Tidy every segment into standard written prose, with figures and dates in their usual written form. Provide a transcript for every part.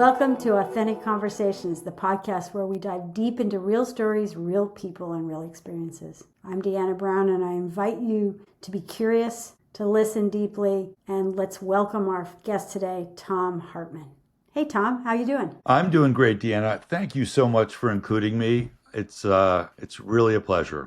Welcome to Authentic Conversations, the podcast where we dive deep into real stories, real people, and real experiences. I'm Deanna Brown, and I invite you to be curious, to listen deeply, and let's welcome our guest today, Tom Hartman. Hey, Tom, how you doing? I'm doing great, Deanna. Thank you so much for including me. It's really a pleasure.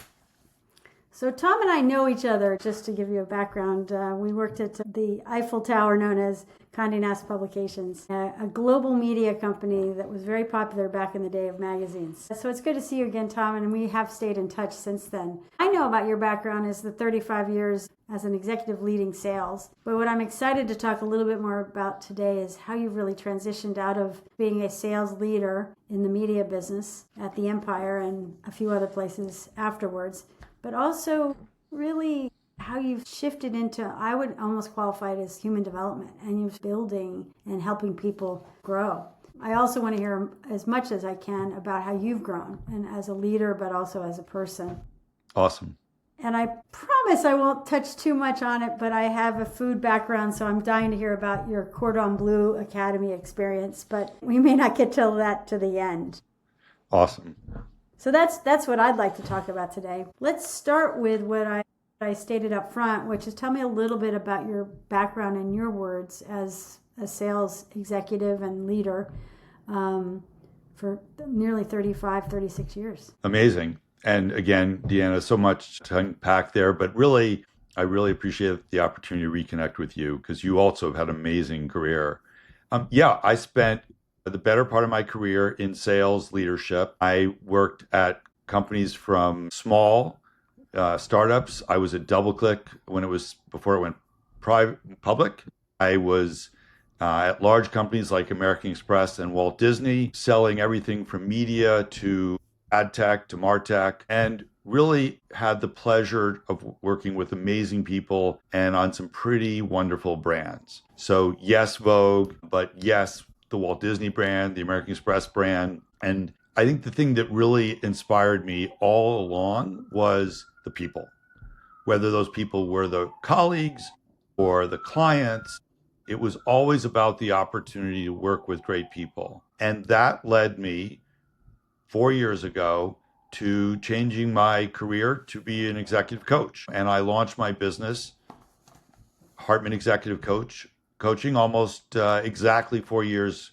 So Tom and I know each other. Just to give you a background, we worked at the Eiffel Tower, known as Condé Nast Publications, a global media company that was very popular back in the day of magazines. So it's good to see you again, Tom, and we have stayed in touch since then. I know about your background is the 35 years as an executive leading sales, but what I'm excited to talk a little bit more about today is how you've really transitioned out of being a sales leader in the media business at the Empire and a few other places afterwards, but also really how you've shifted into, I would almost qualify it as human development, and you're building and helping people grow. I also want to hear as much as I can about how you've grown, and as a leader, but also as a person. Awesome. And I promise I won't touch too much on it, but I have a food background, so I'm dying to hear about your Cordon Bleu Academy experience, but we may not get till that to the end. Awesome. So that's what I'd like to talk about today. Let's start with what I stated up front, which is tell me a little bit about your background in your words as a sales executive and leader for nearly 36 years. Amazing. And again, Deanna, so much to unpack there, but really, I really appreciate the opportunity to reconnect with you because you also have had an amazing career. I spent the better part of my career in sales leadership. I worked at companies from small startups. I was at DoubleClick before it went public. I was at large companies like American Express and Walt Disney, selling everything from media to ad tech to MarTech, and really had the pleasure of working with amazing people and on some pretty wonderful brands. So yes, Vogue, but yes, the Walt Disney brand, the American Express brand. And I think the thing that really inspired me all along was the people, whether those people were the colleagues or the clients. It was always about the opportunity to work with great people. And that led me 4 years ago to changing my career to be an executive coach. And I launched my business, Hartman Executive Coaching, almost exactly 4 years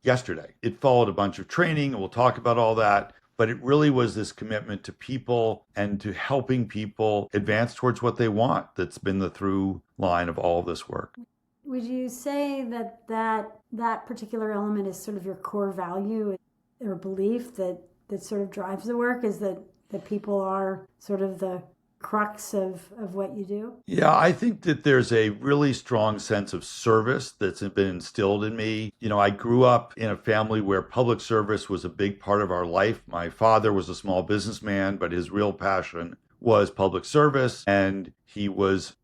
yesterday. It followed a bunch of training, and we'll talk about all that. But it really was this commitment to people and to helping people advance towards what they want that's been the through line of all of this work. Would you say that particular element is sort of your core value or belief that sort of drives the work, is that people are sort of the crux of what you do? Yeah, I think that there's a really strong sense of service that's been instilled in me. You know, I grew up in a family where public service was a big part of our life. My father was a small businessman, but his real passion was public service, and he was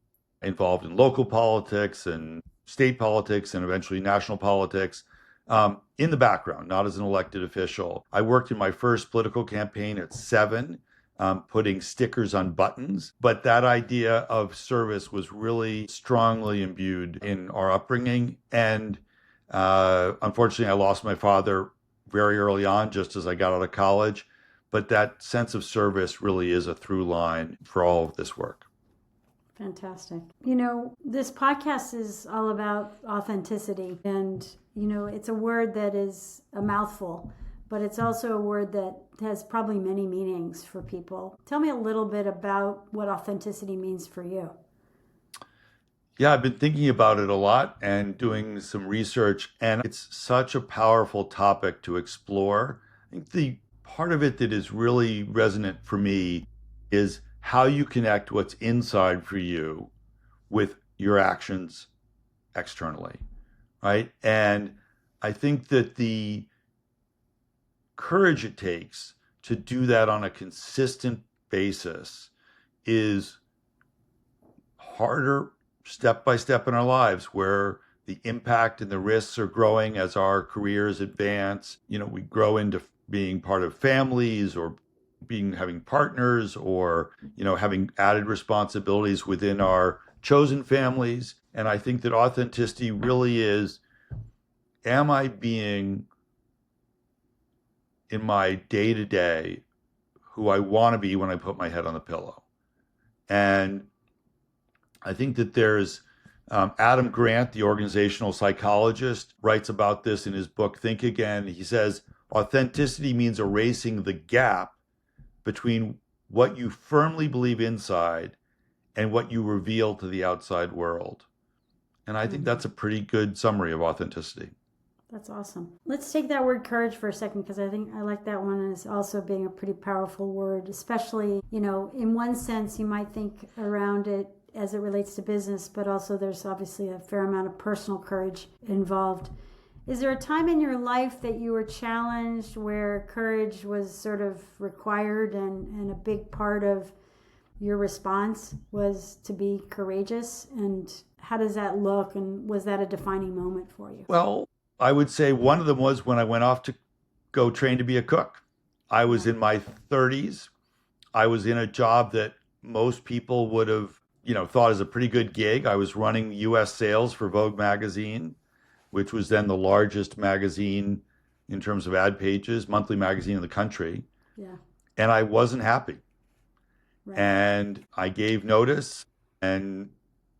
involved in local politics and state politics and eventually national politics. In the background, not as an elected official. I worked in my first political campaign at 7, putting stickers on buttons. But that idea of service was really strongly imbued in our upbringing. And unfortunately, I lost my father very early on, just as I got out of college. But that sense of service really is a through line for all of this work. Fantastic. You know, this podcast is all about authenticity. And, you know, it's a word that is a mouthful, but it's also a word that has probably many meanings for people. Tell me a little bit about what authenticity means for you. Yeah, I've been thinking about it a lot and doing some research, and it's such a powerful topic to explore. I think the part of it that is really resonant for me is how you connect what's inside for you with your actions externally, right? And I think that the courage it takes to do that on a consistent basis is harder step by step in our lives, where the impact and the risks are growing as our careers advance. You know, we grow into being part of families or having partners or, you know, having added responsibilities within our chosen families. And I think that authenticity really is am I being in my day-to-day who I want to be when I put my head on the pillow? And I think that there's Adam Grant, the organizational psychologist, writes about this in his book, Think Again. He says, authenticity means erasing the gap between what you firmly believe inside and what you reveal to the outside world. And I think that's a pretty good summary of authenticity. That's awesome. Let's take that word courage for a second, because I think I like that one as also being a pretty powerful word, especially, in one sense, you might think around it as it relates to business, but also there's obviously a fair amount of personal courage involved. Is there a time in your life that you were challenged where courage was sort of required and a big part of your response was to be courageous? And how does that look? And was that a defining moment for you? Well, I would say one of them was when I went off to go train to be a cook. I was in my 30s. I was in a job that most people would have, thought as a pretty good gig. I was running U.S. sales for Vogue magazine, which was then the largest magazine in terms of ad pages, monthly magazine in the country. Yeah. And I wasn't happy. Right. And I gave notice and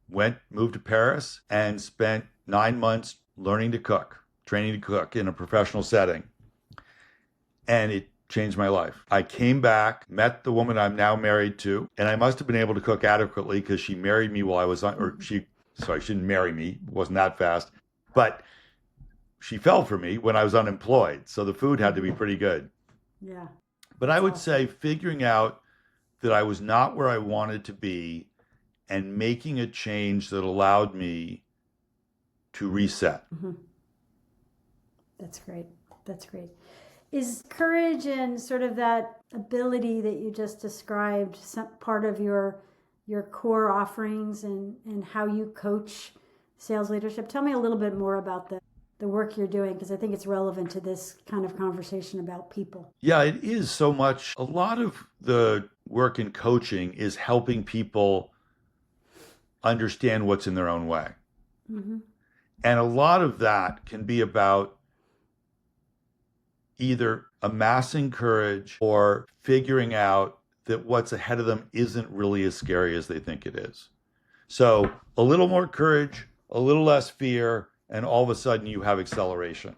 moved to Paris and spent 9 months learning to cook, training to cook in a professional setting. And it changed my life. I came back, met the woman I'm now married to, and I must have been able to cook adequately because she married me while I was she didn't marry me, it wasn't that fast, but she fell for me when I was unemployed. So the food had to be pretty good. Yeah. But I would say figuring out that I was not where I wanted to be and making a change that allowed me to reset. Mm-hmm. That's great. That's great. Is courage and sort of that ability that you just described some part of your core offerings and how you coach sales leadership? Tell me a little bit more about the work you're doing, because I think it's relevant to this kind of conversation about people. Yeah, it is so much. A lot of the work in coaching is helping people understand what's in their own way. Mm-hmm. And a lot of that can be about either amassing courage or figuring out that what's ahead of them isn't really as scary as they think it is. So a little more courage, a little less fear, and all of a sudden you have acceleration.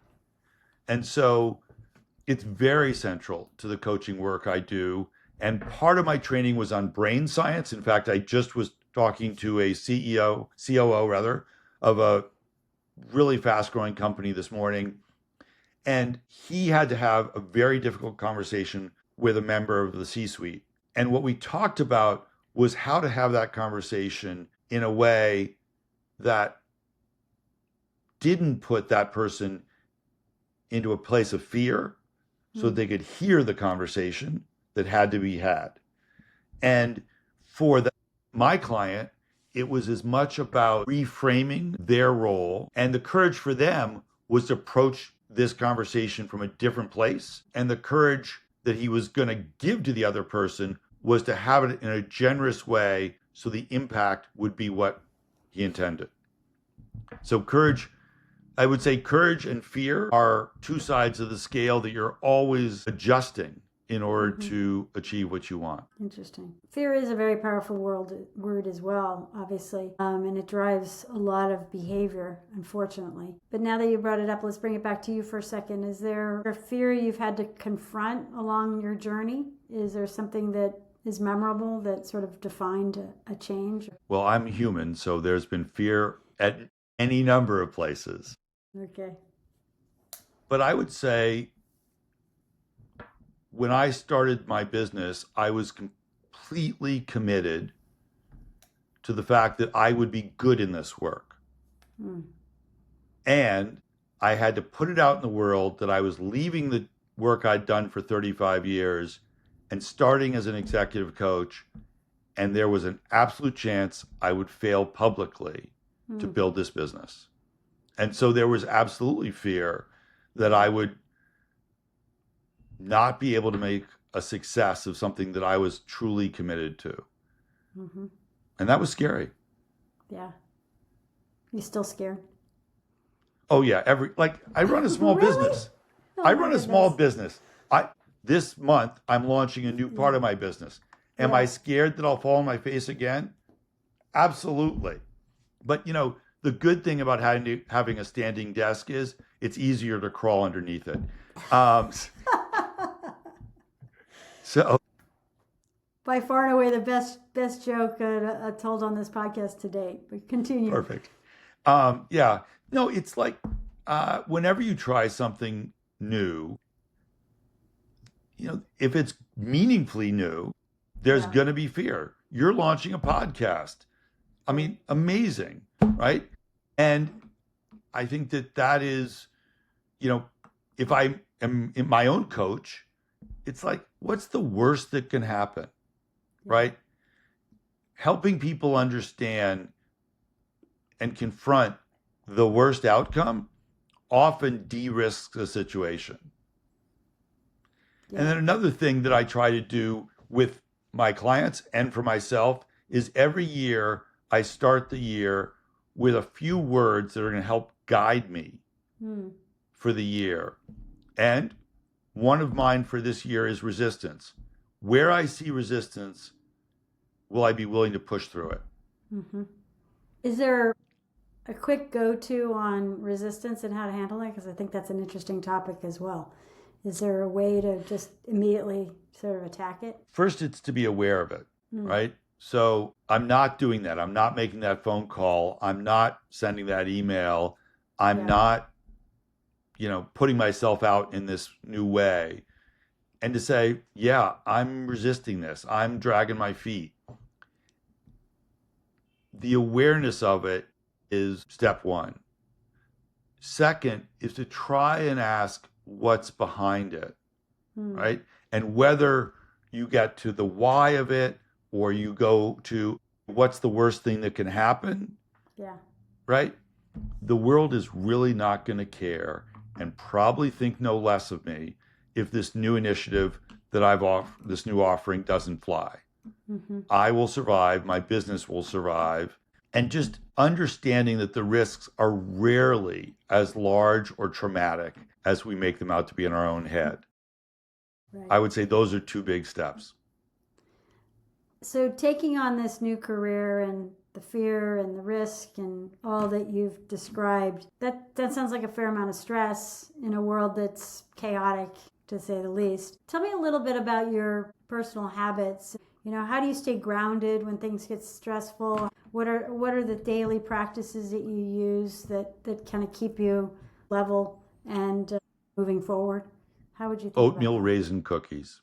And so it's very central to the coaching work I do. And part of my training was on brain science. In fact, I just was talking to a COO of a really fast growing company this morning. And he had to have a very difficult conversation with a member of the C-suite. And what we talked about was how to have that conversation in a way that didn't put that person into a place of fear so that they could hear the conversation that had to be had. And for my client, it was as much about reframing their role, and the courage for them was to approach this conversation from a different place. And the courage that he was going to give to the other person was to have it in a generous way so the impact would be what he intended. So courage, I would say courage and fear are two sides of the scale that you're always adjusting in order to achieve what you want. Interesting. Fear is a very powerful word as well, obviously, and it drives a lot of behavior, unfortunately. But now that you brought it up, let's bring it back to you for a second. Is there a fear you've had to confront along your journey? Is there something that is memorable that sort of defined a change? Well, I'm human, so there's been fear at any number of places. Okay. But I would say when I started my business, I was completely committed to the fact that I would be good in this work. And I had to put it out in the world that I was leaving the work I'd done for 35 years and starting as an executive coach. And there was an absolute chance I would fail publicly to build this business. And so there was absolutely fear that I would not be able to make a success of something that I was truly committed to. And that was scary. Yeah. You still scared? Oh yeah, I run a small Really? business. Oh I my run a small goodness. business. This month I'm launching a new part of my business. Am I Yeah. scared that I'll fall on my face again? Absolutely. But the good thing about having a standing desk is it's easier to crawl underneath it. Um, so By far and away the best joke told on this podcast to date. But continue. perfect. Yeah. No, it's like whenever you try something new, if it's meaningfully new, there's Yeah. going to be fear. You're launching a podcast. I mean, amazing, right? And I think that is, if I am in my own coach, it's like, what's the worst that can happen, right? Helping people understand and confront the worst outcome often de-risks the situation. Yeah. And then another thing that I try to do with my clients and for myself is every year I start the year with a few words that are going to help guide me for the year. And one of mine for this year is resistance. Where I see resistance, will I be willing to push through it? Mm-hmm. Is there a quick go-to on resistance and how to handle it? Because I think that's an interesting topic as well. Is there a way to just immediately sort of attack it? First, it's to be aware of it, right? So I'm not doing that. I'm not making that phone call. I'm not sending that email. I'm not, putting myself out in this new way. And to say, yeah, I'm resisting this. I'm dragging my feet. The awareness of it is step one. Second is to try and ask what's behind it, right? And whether you get to the why of it or you go to what's the worst thing that can happen, right? The world is really not going to care and probably think no less of me if this new initiative that this new offering doesn't fly. I will survive, my business will survive, and just understanding that the risks are rarely as large or traumatic as we make them out to be in our own head. Right. I would say those are two big steps. So taking on this new career and the fear and the risk and all that you've described, that sounds like a fair amount of stress in a world that's chaotic, to say the least. Tell me a little bit about your personal habits. How do you stay grounded when things get stressful? What are the daily practices that you use that kind of keep you level and moving forward? How would you think Oatmeal about raisin cookies.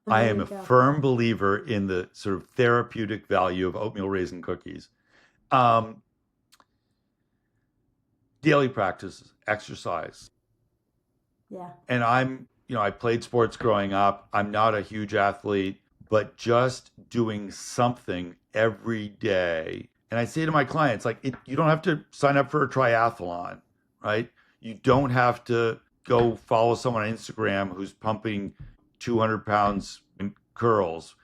that? I am a firm believer in the sort of therapeutic value of oatmeal raisin cookies. Daily practices, exercise. Yeah. And I played sports growing up. I'm not a huge athlete, but just doing something every day. And I say to my clients, you don't have to sign up for a triathlon, right? You don't have to go follow someone on Instagram who's pumping 200 pounds in curls.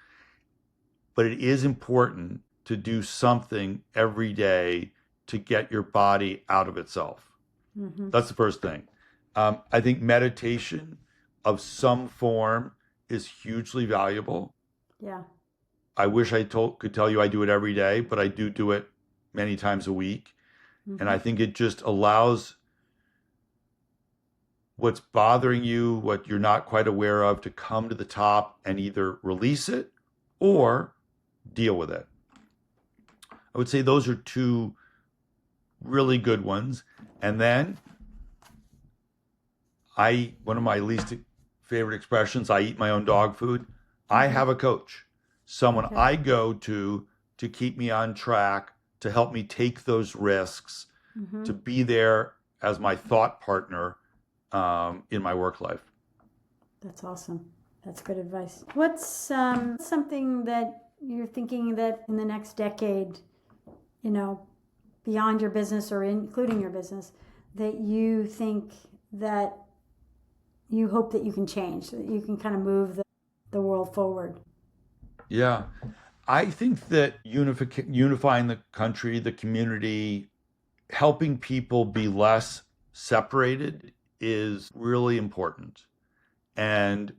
But it is important to do something every day to get your body out of itself. That's the first thing. I think meditation of some form is hugely valuable. Yeah. I wish I could tell you I do it every day, but I do it many times a week. And I think it just allows what's bothering you, what you're not quite aware of, to come to the top and either release it or deal with it. I would say those are two really good ones. And then one of my least favorite expressions, I eat my own dog food. I have a coach, someone I go to keep me on track, to help me take those risks, to be there as my thought partner in my work life. That's awesome. That's good advice. What's something that you're thinking that in the next decade, beyond your business or including your business, that you think that you hope that you can change, that you can kind of move the world forward? Yeah. I think that unifying the country, the community, helping people be less separated is really important. And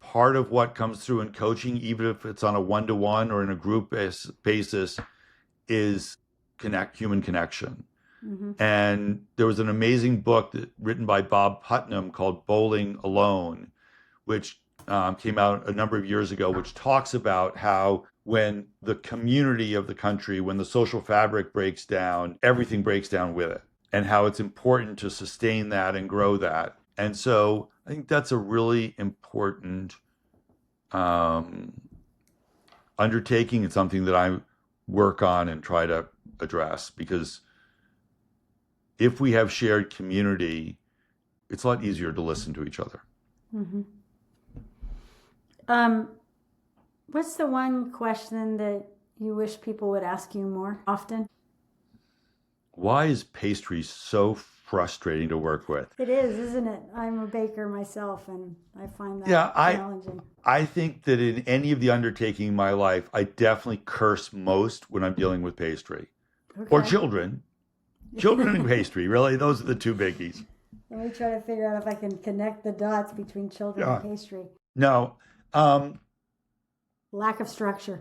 part of what comes through in coaching, even if it's on a one-to-one or in a group basis, is human connection. Mm-hmm. And there was an amazing book written by Bob Putnam called Bowling Alone, which came out a number of years ago, which talks about how when the community of the country, when the social fabric breaks down, everything breaks down with it, and how it's important to sustain that and grow that. And so I think that's a really important undertaking. It's something that I work on and try to address, because if we have shared community, it's a lot easier to listen to each other. Mm-hmm. What's the one question that you wish people would ask you more often? Why is pastry so frustrating to work with? It is, isn't it? I'm a baker myself, and I find that challenging. I think that in any of the undertaking in my life, I definitely curse most when I'm dealing with pastry. Okay. Or children. Children and pastry, really. Those are the two biggies. Let me try to figure out if I can connect the dots between children and pastry. No. Lack of structure.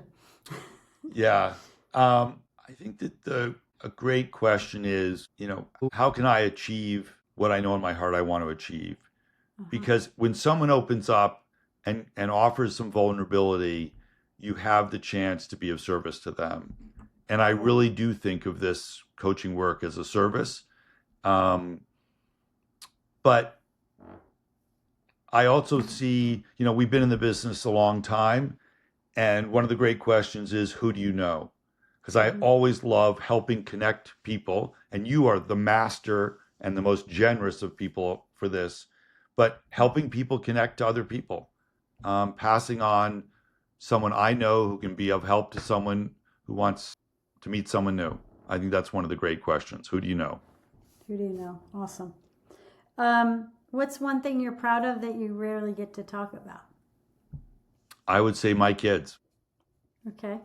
Yeah. I think that a great question is, how can I achieve what I know in my heart I want to achieve? Uh-huh. Because when someone opens up and offers some vulnerability, you have the chance to be of service to them. And I really do think of this coaching work as a service. But I also see, we've been in the business a long time. And one of the great questions is, who do you know? Because I always love helping connect people. And you are the master and the most generous of people for this. But helping people connect to other people. Passing on someone I know who can be of help to someone who wants to meet someone new. I think that's one of the great questions. Who do you know? Who do you know? Awesome. What's one thing you're proud of that you rarely get to talk about? I would say my kids. Okay.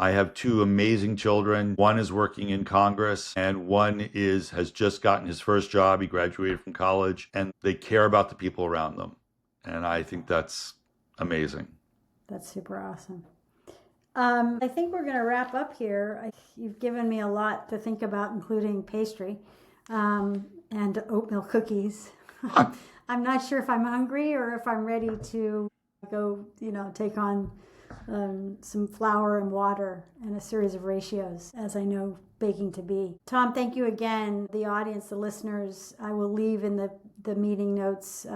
I have two amazing children. One is working in Congress, and one has just gotten his first job. He graduated from college, and they care about the people around them. And I think that's amazing. That's super awesome. I think we're going to wrap up here. You've given me a lot to think about, including pastry and oatmeal cookies. I'm not sure if I'm hungry or if I'm ready to go, take on some flour and water and a series of ratios, as I know baking to be. Tom, thank you again. The audience, the listeners, I will leave in the meeting notes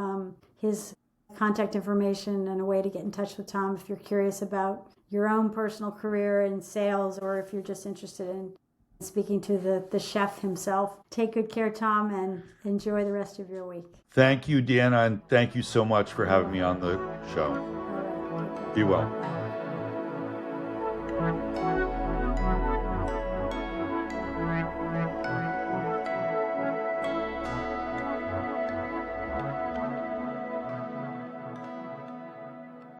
his contact information and a way to get in touch with Tom if you're curious about your own personal career in sales, or if you're just interested in speaking to the chef himself. Take good care, Tom, and enjoy the rest of your week. Thank you, Deanna, and thank you so much for having me on the show. Be well.